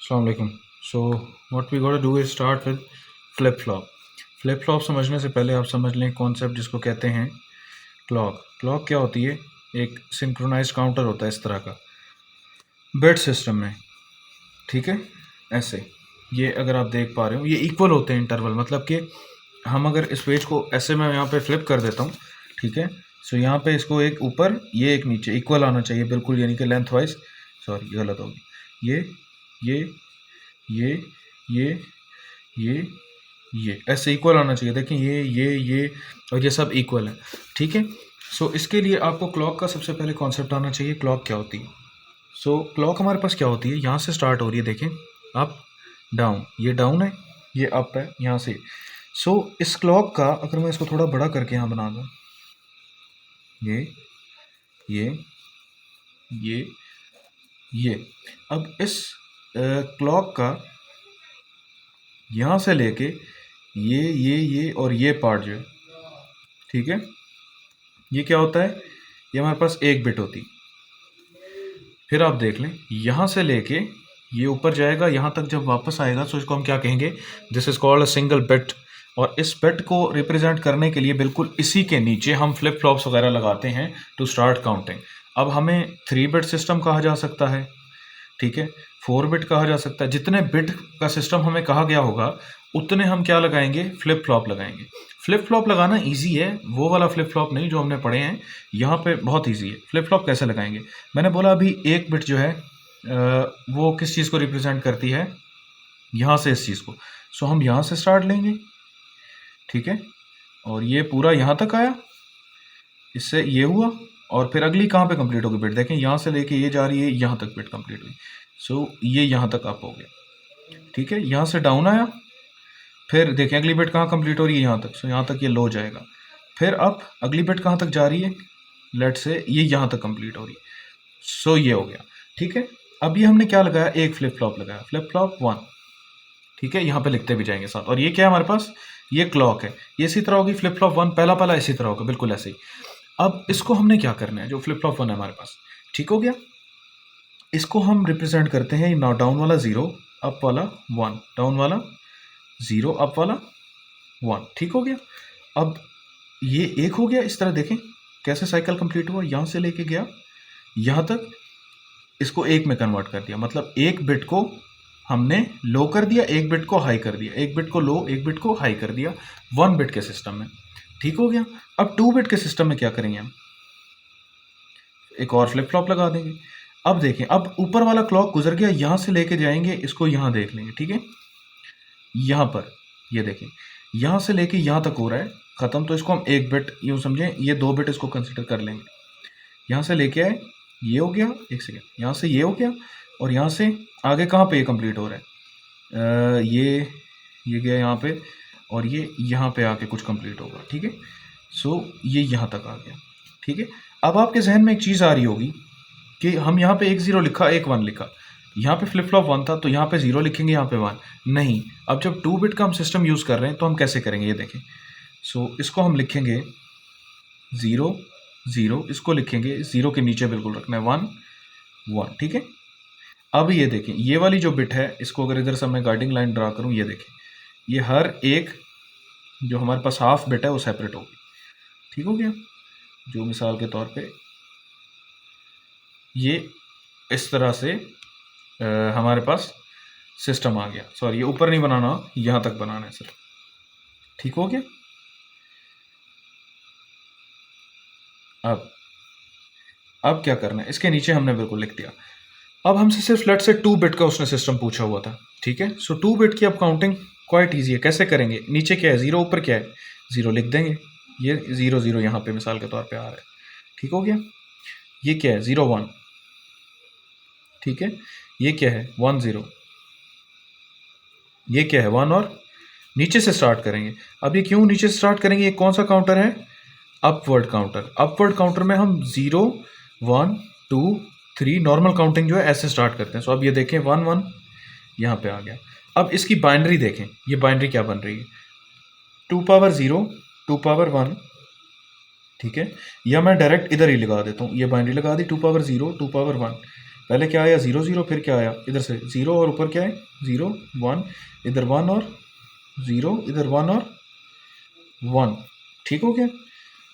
अस्सलाम वालेकुम। So what we गोटा do is start with flip flop. Flip flop समझने से पहले आप समझ लें कॉन्सेप्ट जिसको कहते हैं क्लॉक। क्लॉक क्या होती है? एक सिंक्रोनाइज काउंटर होता है इस तरह का बिट सिस्टम में, ठीक है। ऐसे ये अगर आप देख पा रहे हो ये इक्वल होते हैं इंटरवल, मतलब कि हम अगर इस पेज को ऐसे मैं यहाँ पे फ्लिप कर देता हूँ, ठीक है। सो यहाँ पे इसको एक ऊपर ये एक नीचे इक्वल आना चाहिए बिल्कुल, यानी कि लेंथ वाइज। सॉरी ये गलत होगी। ये ये ये ये ये ऐसे इक्वल आना चाहिए। देखें ये और ये सब इक्वल है, ठीक है। सो इसके लिए आपको क्लॉक का सबसे पहले कॉन्सेप्ट आना चाहिए, क्लॉक क्या होती है। सो क्लॉक हमारे पास क्या होती है, यहाँ से स्टार्ट हो रही है, देखें अप डाउन, ये डाउन है, ये अप है यहाँ से। सो इस क्लॉक का अगर मैं इसको थोड़ा बड़ा करके यहाँ बना दूँ, ये ये ये ये अब इस क्लॉक का यहाँ से लेके ये और ये पार्ट जो है, ठीक है, ये क्या होता है, ये हमारे पास एक बिट होती। फिर आप देख लें यहाँ से लेके ये ऊपर जाएगा, यहाँ तक जब वापस आएगा तो इसको हम क्या कहेंगे, this is called a single bit. और इस बिट को रिप्रेजेंट करने के लिए बिल्कुल इसी के नीचे हम फ्लिप फ्लॉप्स वगैरह लगाते हैं टू स्टार्ट काउंटिंग। अब हमें 3 बिट सिस्टम कहा जा सकता है, ठीक है, 4 बिट कहा जा सकता है। जितने बिट का सिस्टम हमें कहा गया होगा उतने हम क्या लगाएंगे, फ्लिप फ्लॉप लगाएंगे। फ्लिप फ्लॉप लगाना इजी है, वो वाला फ्लिप फ्लॉप नहीं जो हमने पढ़े हैं, यहाँ पे बहुत इजी है। फ्लिप फ्लॉप कैसे लगाएंगे, मैंने बोला अभी एक बिट जो है वो किस चीज़ को रिप्रेजेंट करती है, यहाँ से इस चीज़ को। सो हम यहाँ से स्टार्ट लेंगे, ठीक है, और ये पूरा यहाँ तक आया, इससे ये हुआ, और फिर अगली कहाँ पे कंप्लीट होगी बिट, देखें यहाँ से लेके ये जा रही है, यहाँ तक बिट कंप्लीट हुई। सो ये यहाँ तक अप हो गया, ठीक है। यहाँ से डाउन आया, फिर देखें अगली बिट कहाँ कंप्लीट हो रही है, यहाँ तक। सो यहाँ तक ये लो जाएगा। फिर अब अगली बिट कहाँ तक जा रही है, लेट से ये यहाँ तक कंप्लीट हो रही है। सो ये हो गया, ठीक है। अब ये हमने क्या लगाया, एक फ्लिप फ्लॉप लगाया, फ्लिप फ्लॉप 1, ठीक है। यहाँ पे लिखते भी जाएंगे साथ। और ये क्या है हमारे पास, ये क्लॉक है, ये इसी तरह होगी फ्लिप फ्लॉप 1, पहला पहला इसी तरह होगा, बिल्कुल ऐसे ही। अब इसको हमने क्या करना है, जो फ्लिप फ्लॉप 1 है हमारे पास, ठीक हो गया। इसको हम रिप्रेजेंट करते हैं ना, डाउन वाला 0, अप वाला 1, डाउन वाला 0, अप वाला 1, ठीक हो गया। अब ये एक हो गया, इस तरह देखें कैसे साइकिल कंप्लीट हुआ, यहाँ से लेके गया यहाँ तक, इसको एक में कन्वर्ट कर दिया, मतलब एक बिट को हमने लो कर दिया, एक बिट को हाई कर दिया, एक बिट को लो, एक बिट को हाई कर दिया 1 बिट के सिस्टम में, ठीक हो गया। अब 2 बिट के सिस्टम में क्या करेंगे हम, एक और फ्लिप फ्लॉप लगा देंगे। अब देखें, अब यूपर वाला क्लॉक गुजर गया, यहाँ से लेके जाएंगे, इसको यहाँ देख लेंगे, ठीक है। यहाँ पर ये देखें, यहाँ से लेके यहाँ तक हो रहा है ख़त्म, तो इसको हम एक बिट यूँ समझें, ये 2 बिट इसको कंसिडर कर लेंगे। यहाँ से लेके आए, ये हो गया, एक सेकेंड, यहाँ से ये हो गया, और यहाँ से आगे कहाँ पे ये कंप्लीट हो रहा है, ये गया यहाँ पे, और ये यहाँ पे आके कुछ कंप्लीट होगा, ठीक है। सो ये यहाँ तक आ गया, ठीक है। अब आपके जहन में एक चीज़ आ रही होगी कि हम यहाँ पे एक 0 लिखा, एक 1 लिखा, यहाँ पे फ्लिप फ्लॉप 1 था तो यहाँ पे 0 लिखेंगे, यहाँ पे 1 नहीं। अब जब 2 बिट का हम सिस्टम यूज़ कर रहे हैं तो हम कैसे करेंगे, ये देखें। सो इसको हम लिखेंगे 0 0, इसको लिखेंगे 0 के नीचे बिल्कुल रखना है 1 1, ठीक है। अब ये देखें, ये वाली जो बिट है, इसको अगर इधर से मैं गाइडिंग लाइन ड्रा करूँ, ये देखें, ये हर एक जो हमारे पास हाफ बिट है वो सेपरेट होगी, ठीक हो गया। जो मिसाल के तौर पे ये इस तरह से हमारे पास सिस्टम आ गया। सॉरी ये ऊपर नहीं बनाना, यहाँ तक बनाना है सिर्फ, ठीक हो गया। अब क्या करना है, इसके नीचे हमने बिल्कुल लिख दिया। अब हमसे सिर्फ लेट से 2 बिट का उसने सिस्टम पूछा हुआ था, ठीक है। सो 2 बिट की अब काउंटिंग क्वाइट ईजी है, कैसे करेंगे, नीचे क्या है 0, ऊपर क्या है 0, लिख देंगे, ये 0 0 यहाँ पे मिसाल के तौर पे आ रहा है, ठीक हो गया। ये क्या है 0 1, ठीक है। ये क्या है 1 0, ये क्या है 1, और नीचे से स्टार्ट करेंगे। अब ये क्यों नीचे से स्टार्ट करेंगे, ये कौन सा काउंटर है, अपवर्ड काउंटर। अपवर्ड काउंटर में हम 0 1 2 3 नॉर्मल काउंटिंग जो है ऐसे स्टार्ट करते हैं। सो अब ये देखें 1 1 यहाँ पे आ गया। अब इसकी बाइनरी देखें, ये बाइनरी क्या बन रही है, 2 पावर 0 2 पावर 1, ठीक है। या मैं डायरेक्ट इधर ही लगा देता हूँ, ये बाइनरी लगा दी 2 पावर 0 2 पावर 1, पहले क्या आया 0 0, फिर क्या आया इधर से 0 और ऊपर क्या है 0 1, इधर 1 और 0, इधर 1 और 1, ठीक हो गया।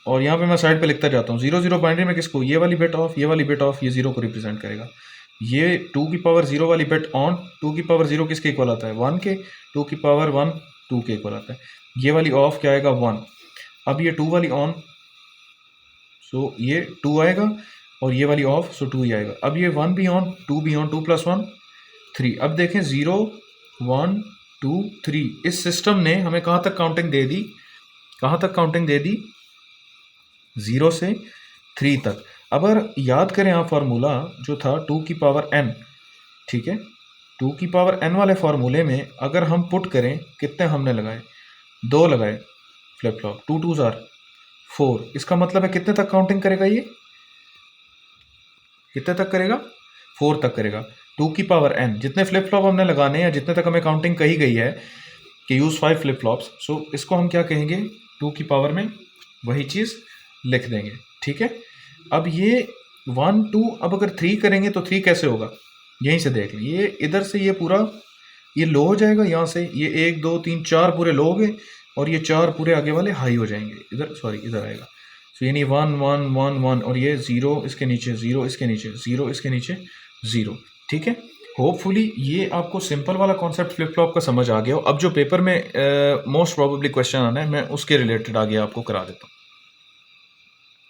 और यहाँ पे मैं साइड पे लिखता जाता हूँ 0 0 बाइनरी में किसको, ये वाली बिट ऑफ, ये वाली बिट ऑफ, ये 0 को रिप्रेजेंट करेगा। ये 2 की पावर 0 वाली बिट ऑन, 2 की पावर 0 किसके इक्वल आता है 1 के, 2 की पावर 1 2 के इक्वल आता है। ये वाली ऑफ क्या आएगा 1। अब ये 2 वाली ऑन, सो ये 2 आएगा, और ये वाली ऑफ, सो 2 ही आएगा। अब ये 1 भी ऑन, 2 भी ऑन, 2 + 1 3। अब देखें 0 1 2 3, इस सिस्टम ने हमें कहाँ तक काउंटिंग दे दी, कहाँ तक काउंटिंग दे दी 0 से 3 तक। अगर याद करें आप फार्मूला जो था 2 की पावर n, ठीक है, 2 की पावर n वाले फार्मूले में अगर हम पुट करें, कितने हमने लगाए 2 लगाए फ्लिप फ्लॉप, 2 2s are 4, इसका मतलब है कितने तक काउंटिंग करेगा, ये कितने तक करेगा 4 तक करेगा। 2 की पावर n, जितने फ्लिप फ्लॉप हमने लगाने हैं, जितने तक हमें काउंटिंग कही गई है कि यूज़ 5 फ्लिप फ्लॉप्स, सो इसको हम क्या कहेंगे 2 की पावर में वही चीज़ लिख देंगे, ठीक है। अब ये 1 2, अब अगर 3 करेंगे तो 3 कैसे होगा, यहीं से देख लें, ये इधर से ये पूरा ये लो हो जाएगा, यहाँ से ये 1 2 3 4 पूरे लो हो गए, और ये 4 पूरे आगे वाले हाई हो जाएंगे, इधर सॉरी इधर आएगा। सो यानी 1 1 1 1, और ये 0 इसके नीचे, 0 इसके नीचे, 0 इसके नीचे 0, ठीक है। होपफुली ये आपको सिंपल वाला कॉन्सेप्ट फ्लिप फ्लॉप का समझ आ गया हो। अब जो पेपर में मोस्ट प्रोबेबली क्वेश्चन आना है, मैं उसके रिलेटेड आगे आपको करा देता हूँ।